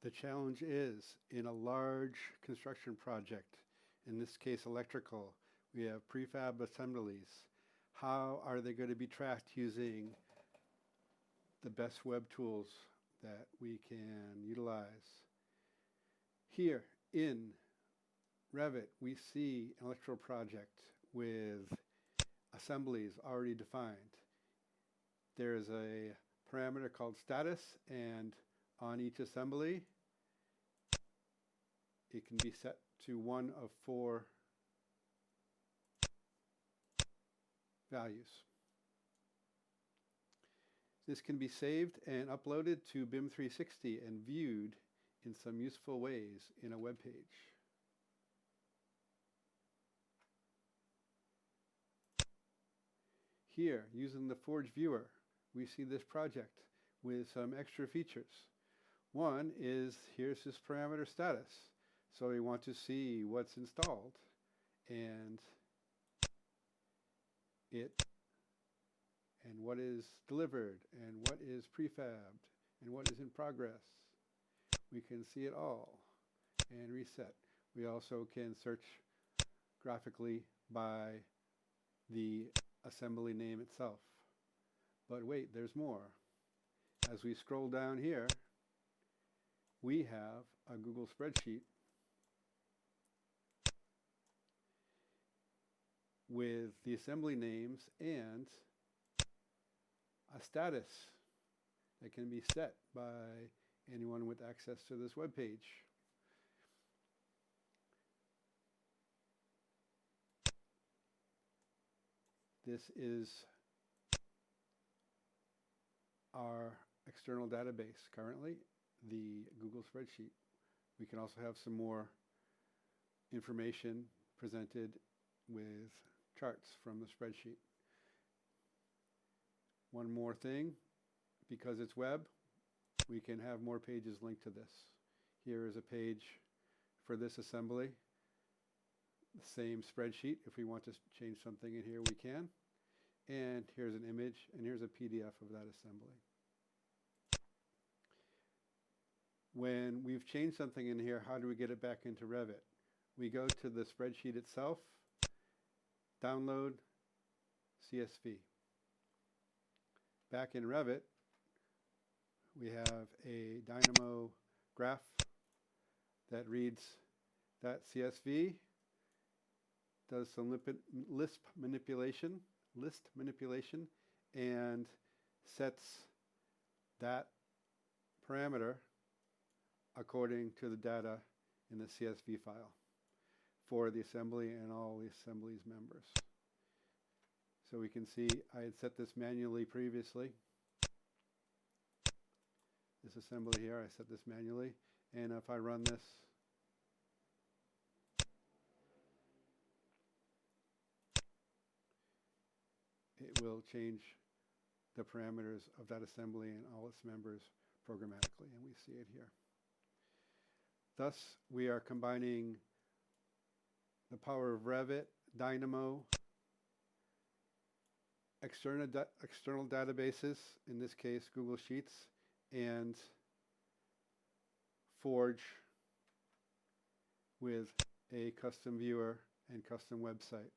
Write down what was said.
The challenge is, in a large construction project, in this case electrical, we have prefab assemblies. How are they going to be tracked using the best web tools that we can utilize? Here in Revit, we see an electrical project with assemblies already defined. There's a parameter called status, and on each assembly, it can be set to one of 4 values. This can be saved and uploaded to BIM 360 and viewed in some useful ways in a web page. Here, using the Forge viewer, we see this project with some extra features. One is, here's this parameter status. So we want to see what's installed and what is delivered and what is prefabbed and what is in progress. We can see it all and reset. We also can search graphically by the assembly name itself. But wait, there's more. As we scroll down here, we have a Google spreadsheet with the assembly names and a status that can be set by anyone with access to this web page. This is our external database currently, the Google spreadsheet. We can also have some more information presented with charts from the spreadsheet. One more thing, because it's web, we can have more pages linked to this. Here is a page for this assembly. The same spreadsheet. If we want to change something in here, we can. And here's an image, and here's a PDF of that assembly. When we've changed something in here, how do we get it back into Revit? We go to the spreadsheet itself, download CSV. Back in Revit, we have a Dynamo graph that reads that CSV, does some list manipulation, and sets that parameter according to the data in the CSV file for the assembly and all the assembly's members. So we can see I had set this manually previously. This assembly here, I set this manually, and if I run this, it will change the parameters of that assembly and all its members programmatically, and we see it here. Thus, we are combining the power of Revit, Dynamo, external databases, in this case Google Sheets, and Forge with a custom viewer and custom website.